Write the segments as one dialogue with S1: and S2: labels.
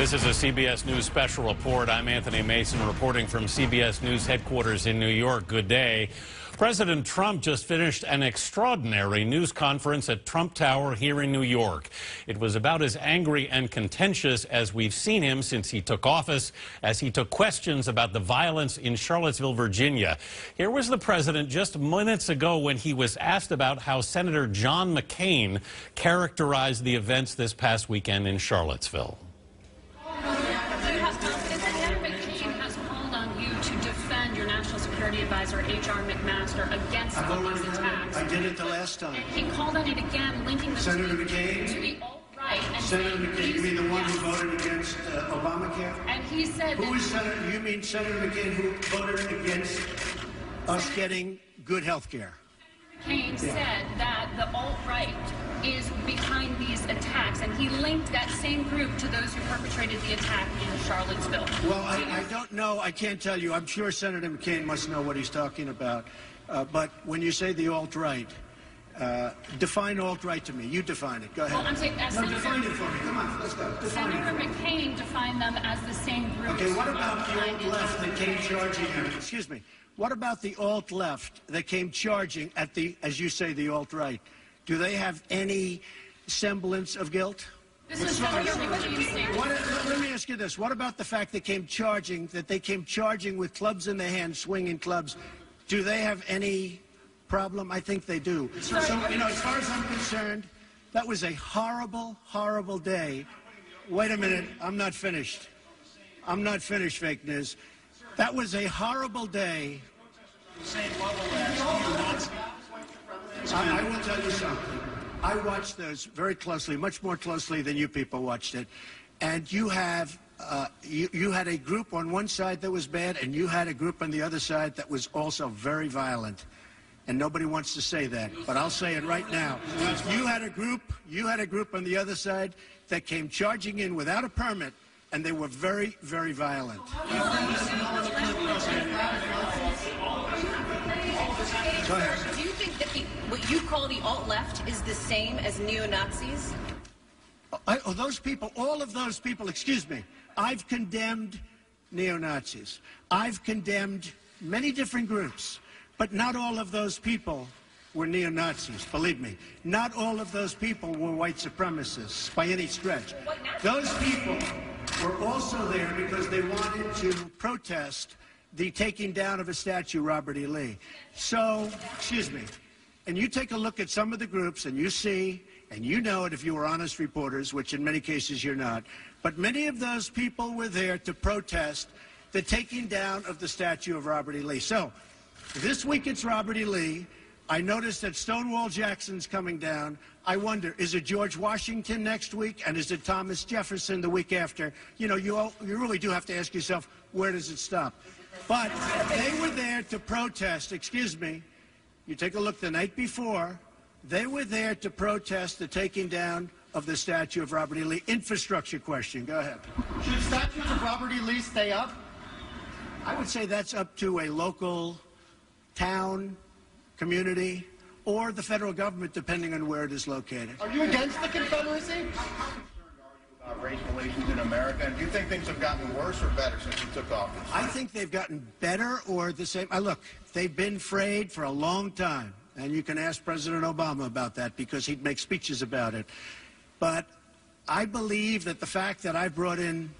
S1: This is a CBS News special report. I'm Anthony Mason reporting from CBS News headquarters in New York. Good day. President Trump just finished an extraordinary news conference at Trump Tower here in New York. It was about as angry and contentious as we've seen him since he took office, as he took questions about the violence in Charlottesville, Virginia. Here was the president just minutes ago when he was asked about how Senator John McCain characterized the events this past weekend in Charlottesville.
S2: Advisor H.R. McMaster against these attacks.
S3: I did it the last time.
S2: And he called on it again, linking them
S3: Senator McCain
S2: to the alt-right.
S3: Senator McCain, you mean the one who voted against Obamacare?
S2: And he said
S3: who is Senator? You mean Senator McCain who voted against us getting good health care?
S2: McCain said that the alt-right is behind these attacks, and he linked that same group to those who perpetrated the attack in Charlottesville.
S3: Well, I don't know. I can't tell you. I'm sure Senator McCain must know what he's talking about. But when you say the alt-right, define alt-right to me. You define it. Go ahead.
S2: Well, I'm saying,
S3: define it for me. Come on, let's go.
S2: Senator McCain defined them as the same group.
S3: Okay, what about the alt-left that came charging him? Excuse me. What about the alt-left that came charging at the, as you say, the alt-right? Do they have any semblance of guilt?
S2: This is what you say.
S3: Let me ask you this. What about the fact they came charging with clubs in their hands, swinging clubs? Do they have any problem? I think they do. So, you know, as far as I'm concerned, that was a horrible, horrible day. Wait a minute. I'm not finished. I'm not finished, fake news. That was a horrible day. I will tell you something. I watched those very closely, much more closely than you people watched it. And you have, you had a group on one side that was bad, and you had a group on the other side that was also very violent. And nobody wants to say that, but I'll say it right now. You had a group on the other side that came charging in without a permit, and they were very, very violent. Go ahead.
S4: Do you think that what you call the alt-left is the same as neo-Nazis?
S3: Those people, all of those people, excuse me, I've condemned neo-Nazis. I've condemned many different groups, but not all of those people were neo-Nazis, believe me. Not all of those people were white supremacists by any stretch. Those people were also there because they wanted to protest the taking down of a statue, Robert E. Lee. So, excuse me, and you take a look at some of the groups and you see, and you know it if you were honest reporters, which in many cases you're not, but many of those people were there to protest the taking down of the statue of Robert E. Lee. So, this week it's Robert E. Lee. I noticed that Stonewall Jackson's coming down. I wonder, is it George Washington next week, and is it Thomas Jefferson the week after? You know, you really do have to ask yourself, where does it stop? But they were there to protest, excuse me, you take a look the night before, they were there to protest the taking down of the statue of Robert E. Lee. Infrastructure question, go ahead.
S5: Should statues of Robert E. Lee stay up?
S3: I would say that's up to a local town, community, or the federal government, depending on where it is located.
S5: Are you against the Confederacy?
S6: About race relations in America, and do you think things have gotten worse or better since you took office?
S3: I think they've gotten better or the same. Look, they've been frayed for a long time, and you can ask President Obama about that because he'd make speeches about it. But I believe that the fact that I brought in,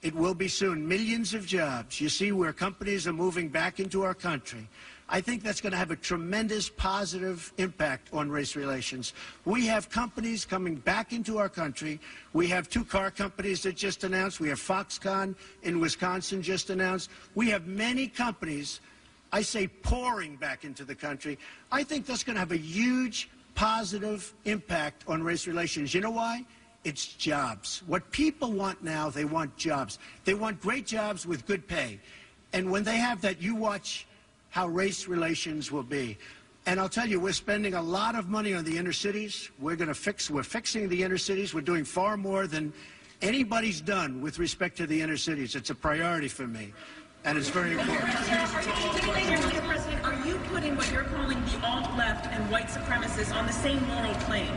S3: it will be soon, millions of jobs. You see where companies are moving back into our country. I think that's going to have a tremendous positive impact on race relations. We have companies coming back into our country. We have 2 car companies that just announced. We have Foxconn in Wisconsin just announced. We have many companies, I say, pouring back into the country. I think that's going to have a huge positive impact on race relations. You know why? It's jobs. What people want now, they want jobs. They want great jobs with good pay. And when they have that, you watch how race relations will be. And I'll tell you, we're spending a lot of money on the inner cities. We're fixing the inner cities. We're doing far more than anybody's done with respect to the inner cities. It's a priority for me, and it's very important.
S7: Mr. President, are you putting what you're calling the alt-left and white supremacists on the same moral plane?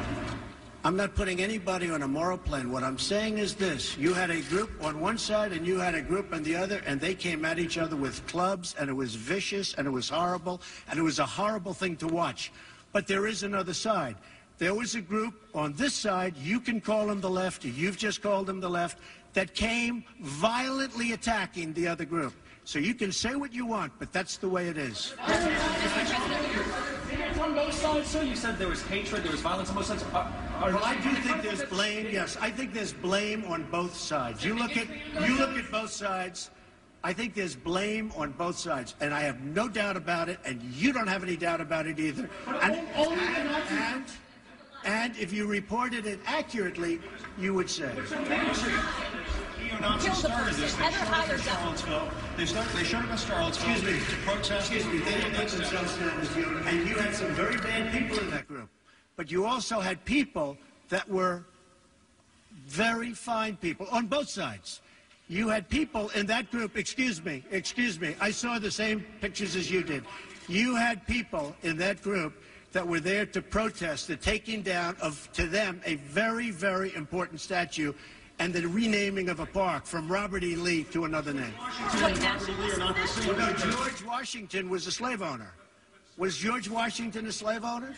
S3: I'm not putting anybody on a moral plane. What I'm saying is this. You had a group on one side and you had a group on the other, and they came at each other with clubs, and it was vicious, and it was horrible, and it was a horrible thing to watch. But there is another side. There was a group on this side, you can call them the left, you've just called them the left, that came violently attacking the other group. So you can say what you want, but that's the way it is.
S8: On both sides, sir? You said there was hatred, there was violence on both sides.
S3: Well, I do think there's blame. Yes, I think there's blame on both sides. You look at both sides. I think there's blame on both sides, and I have no doubt about it, and you don't have any doubt about it either. And if you reported it accurately, you would say.
S5: Neo-Nazis started this. They showed up in Charlottesville. They showed up in Charlottesville to protest.
S3: Excuse me. They didn't make themselves known as neo-Nazis. And you had some very bad people in that group. But you also had people that were very fine people on both sides. You had people in that group, excuse me, I saw the same pictures as you did. You had people in that group that were there to protest the taking down of, to them, a very, very important statue and the renaming of a park from Robert E. Lee to another name. No, George Washington was a slave owner. Was George Washington a slave owner?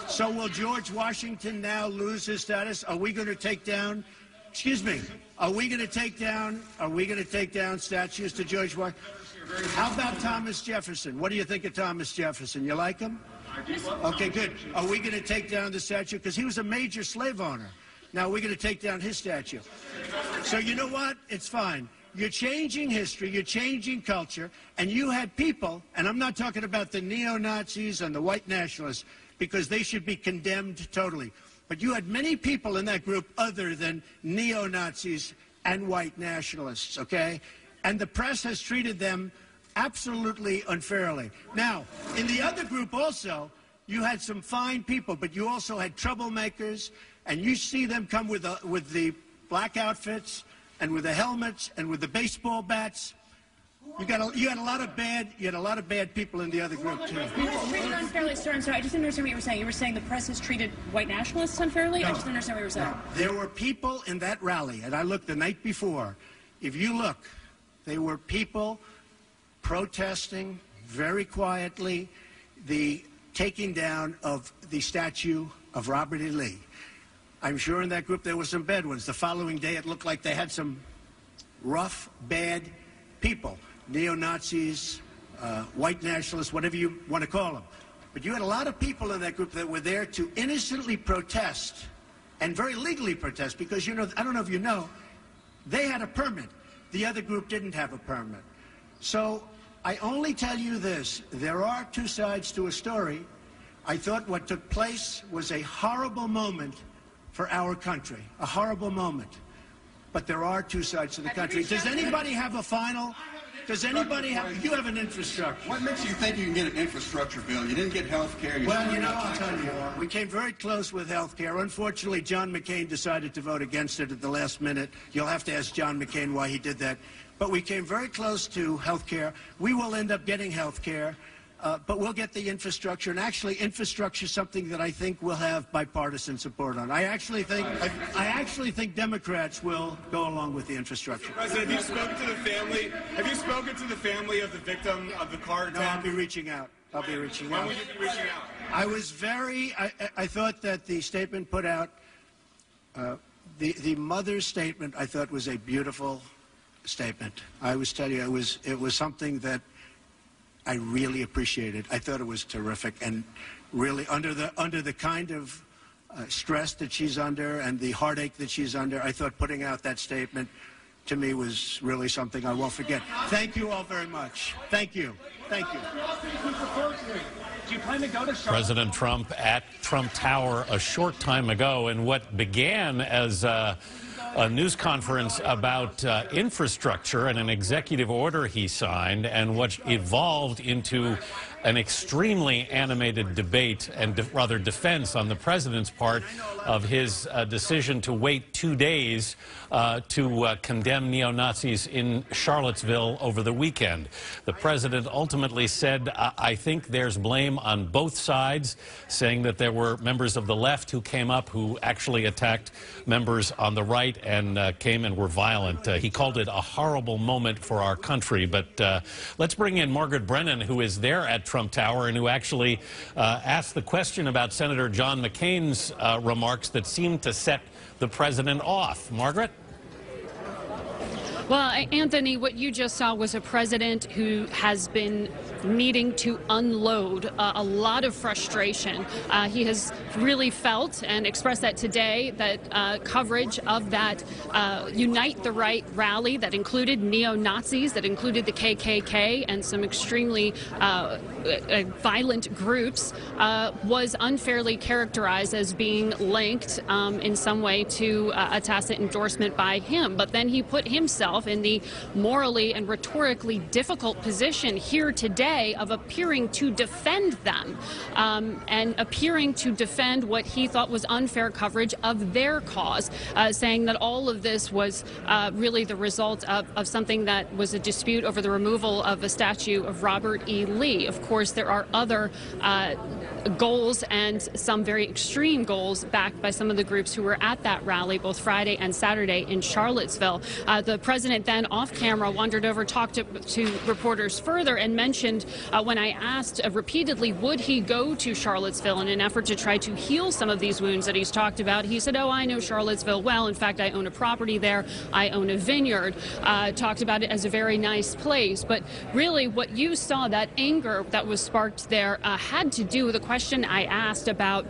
S3: So will George Washington now lose his status? Are we going to take down, excuse me, are we going to take down statues to George Washington? How about Thomas Jefferson? What do you think of Thomas Jefferson? You like him? Okay, good. Are we going to take down the statue? Because he was a major slave owner. Now we're going to take down his statue. So you know what? It's fine. You're changing history, you're changing culture, and you had people, and I'm not talking about the neo-Nazis and the white nationalists, because they should be condemned totally. But you had many people in that group other than neo-Nazis and white nationalists, okay? And the press has treated them absolutely unfairly. Now, in the other group also, you had some fine people, but you also had troublemakers, and you see them come with the black outfits and with the helmets and with the baseball bats. You had a lot of bad people in the other group too.
S9: Treated unfairly, sir. I'm sorry, I just didn't understand what you were saying. You were saying the press has treated white nationalists unfairly? No. I just didn't understand what you were saying.
S3: No. There were people in that rally, and I looked the night before. If you look, there were people protesting very quietly the taking down of the statue of Robert E. Lee. I'm sure in that group there were some bad ones. The following day it looked like they had some rough, bad people. Neo-Nazis, white nationalists, whatever you want to call them. But you had a lot of people in that group that were there to innocently protest, and very legally protest, because, you know, I don't know if you know, they had a permit. The other group didn't have a permit. So I only tell you this. There are two sides to a story. I thought what took place was a horrible moment for our country, a horrible moment. But there are two sides to the country. Does anybody have a final? Does anybody have? You have an infrastructure.
S5: What makes you think you can get an infrastructure bill? You didn't get health care.
S3: Well, you know, I'll tell you. We came very close with health care. Unfortunately, John McCain decided to vote against it at the last minute. You'll have to ask John McCain why he did that. But we came very close to health care. We will end up getting health care. But we'll get the infrastructure, and actually infrastructure is something that I think will have bipartisan support on. I actually think Democrats will go along with the infrastructure.
S10: President, have you spoken to the family? Have you spoken to the family of the victim of the car attack?
S3: No, I'll be reaching out. When will you be reaching out? I was I thought that the statement put out, the mother's statement, I thought was a beautiful statement. I was telling you, it was something that I really appreciated. I thought it was terrific, and really under the kind of stress that she's under and the heartache that she's under, I thought putting out that statement to me was really something I won't forget. Thank you all very much. Thank you. Thank you.
S8: Do you plan to go to Charlottesville?
S1: President Trump at Trump Tower a short time ago, and what began as a news conference about infrastructure and an executive order he signed, and what evolved into an extremely animated debate and rather defense on the president's part of his decision to wait 2 days to condemn neo-Nazis in Charlottesville over the weekend. The president ultimately said, I think there's blame on both sides, saying that there were members of the left who came up who actually attacked members on the right and came and were violent. He called it a horrible moment for our country. But let's bring in Margaret Brennan, who is there at Trump Tower and who actually asked the question about Senator John McCain's remarks that seemed to set the president off. Margaret?
S9: Well, Anthony, what you just saw was a president who has been needing to unload a lot of frustration. He has really felt and expressed that today, that coverage of that Unite the Right rally that included neo-Nazis, that included the KKK and some extremely violent groups, was unfairly characterized as being linked in some way to a tacit endorsement by him. But then he put himself in the morally and rhetorically difficult position here today of appearing to defend them and appearing to defend what he thought was unfair coverage of their cause, saying that all of this was really the result of something that was a dispute over the removal of a statue of Robert E. Lee. Of course, there are other goals and some very extreme goals backed by some of the groups who were at that rally both Friday and Saturday in Charlottesville. The president then off camera wandered over, talked to reporters further and mentioned when I asked repeatedly would he go to Charlottesville in an effort to try to heal some of these wounds that he's talked about, he said, oh, I know Charlottesville well. In fact, I own a property there. I own a vineyard. Talked about it as a very nice place. But really what you saw, that anger that was sparked there, had to do with the question I asked about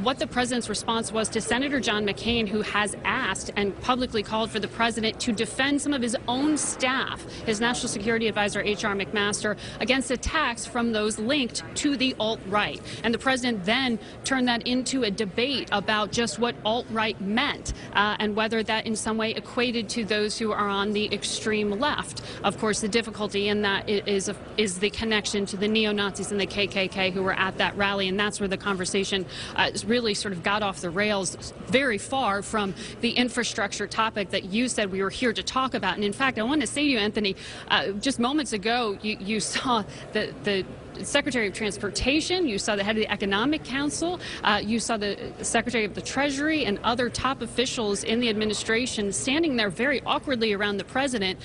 S9: what the president's response was to Senator John McCain, who has asked and publicly called for the president to defend some of his own staff, his National Security Advisor H.R. McMaster, against attacks from those linked to the alt-right. And the president then turned that into a debate about just what alt-right meant and whether that in some way equated to those who are on the extreme left. Of course, the difficulty in that is the connection to the neo-Nazis and the KKK who were at that rally, and that's where the conversation really sort of got off the rails, very far from the infrastructure topic that you said we were here to talk about. And in fact, I want to say to you, Anthony, just moments ago, you saw the Secretary of Transportation, you saw the head of the Economic Council, you saw the Secretary of the Treasury and other top officials in the administration standing there very awkwardly around the president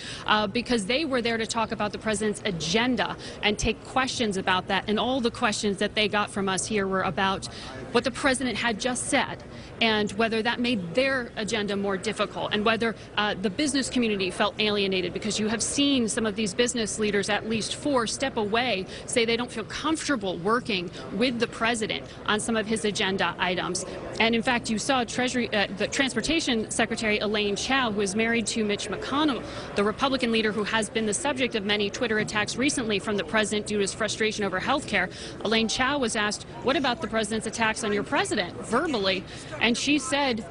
S9: because they were there to talk about the president's agenda and take questions about that. And all the questions that they got from us here were about what the president had just said and whether that made their agenda more difficult and whether the business community felt alienated, because you have seen some of these business leaders, at least four, step away, say they don't feel comfortable working with the president on some of his agenda items. And in fact, you saw the Transportation Secretary Elaine Chao, who is married to Mitch McConnell, the Republican leader who has been the subject of many Twitter attacks recently from the president due to his frustration over health care. Elaine Chao was asked, what about the president's attacks on your president verbally? And she said,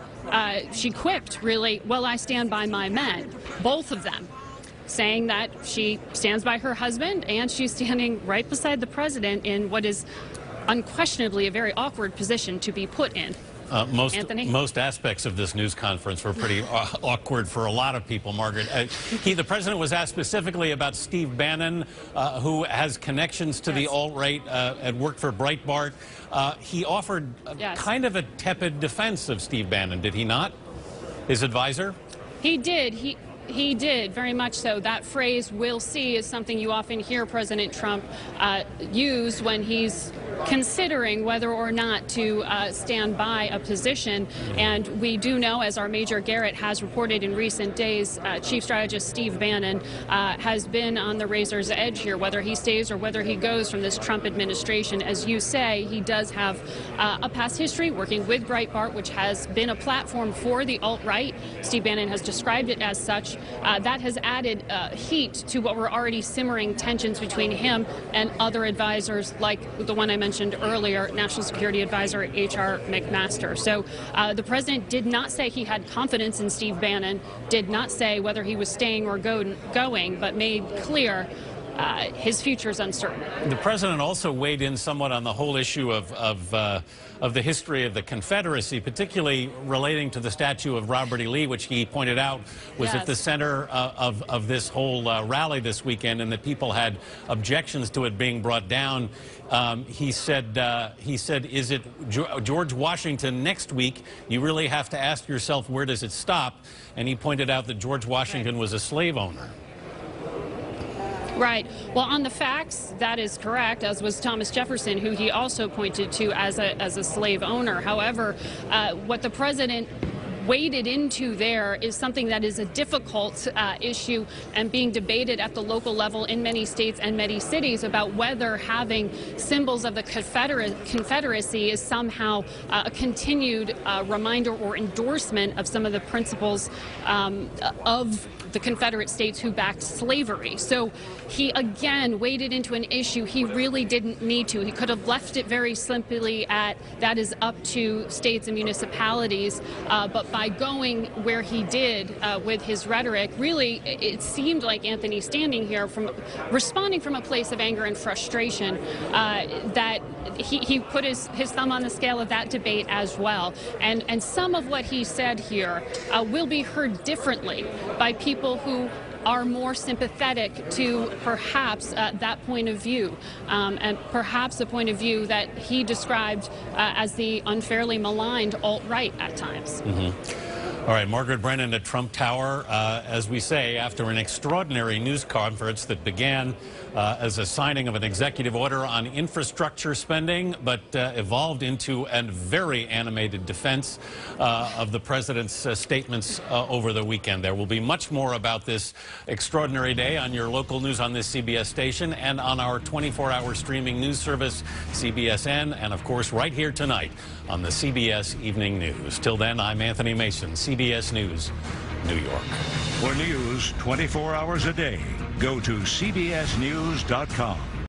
S9: she quipped, really, well, I stand by my men, both of them, saying that she stands by her husband and she's standing right beside the president in what is unquestionably a very awkward position to be put in.
S1: Most aspects of this news conference were pretty awkward for a lot of people, Margaret. The president was asked specifically about Steve Bannon, who has connections to the alt-right and worked for Breitbart. He offered kind of a tepid defense of Steve Bannon, did he not? His advisor?
S9: He did. He did, very much so. That phrase, we'll see, is something you often hear President Trump use when he's considering whether or not to stand by a position. And we do know, as our Major Garrett has reported in recent days, Chief Strategist Steve Bannon has been on the razor's edge here, whether he stays or whether he goes from this Trump administration. As you say, he does have a past history working with Breitbart, which has been a platform for the alt-right. Steve Bannon has described it as such. That has added heat to what were already simmering tensions between him and other advisors, like the one I mentioned earlier, National Security Advisor H.R. McMaster. So the president did not say he had confidence in Steve Bannon, did not say whether he was staying or going, but made clear his future is uncertain.
S1: The president also weighed in somewhat on the whole issue of the history of the Confederacy, particularly relating to the statue of Robert E. Lee, which he pointed out was at the center of this whole rally this weekend, and that people had objections to it being brought down. He said, is it George Washington next week? You really have to ask yourself, where does it stop? And he pointed out that George Washington was a slave owner.
S9: Right. Well, on the facts, that is correct, as was Thomas Jefferson, who he also pointed to as a slave owner. However, what the president waded into there is something that is a difficult issue and being debated at the local level in many states and many cities about whether having symbols of the Confederacy is somehow a continued reminder or endorsement of some of the principles of the Confederate states who backed slavery. So he again waded into an issue he really didn't need to. He could have left it very simply at that is up to states and municipalities, but by going where he did with his rhetoric, really it seemed like Anthony standing here responding from a place of anger and frustration, that he put his thumb on the scale of that debate as well. And some of what he said here will be heard differently by people who are more sympathetic to perhaps that point of view, and perhaps a point of view that he described as the unfairly maligned alt-right at times.
S1: All right, Margaret Brennan at Trump Tower, as we say, after an extraordinary news conference that began as a signing of an executive order on infrastructure spending, but evolved into a very animated defense of the president's statements over the weekend. There will be much more about this extraordinary day on your local news on this CBS station and on our 24-hour streaming news service, CBSN, and of course right here tonight on the CBS Evening News. Till then, I'm Anthony Mason, CBS News, New York.
S11: For news 24 hours a day, go to CBSNews.com.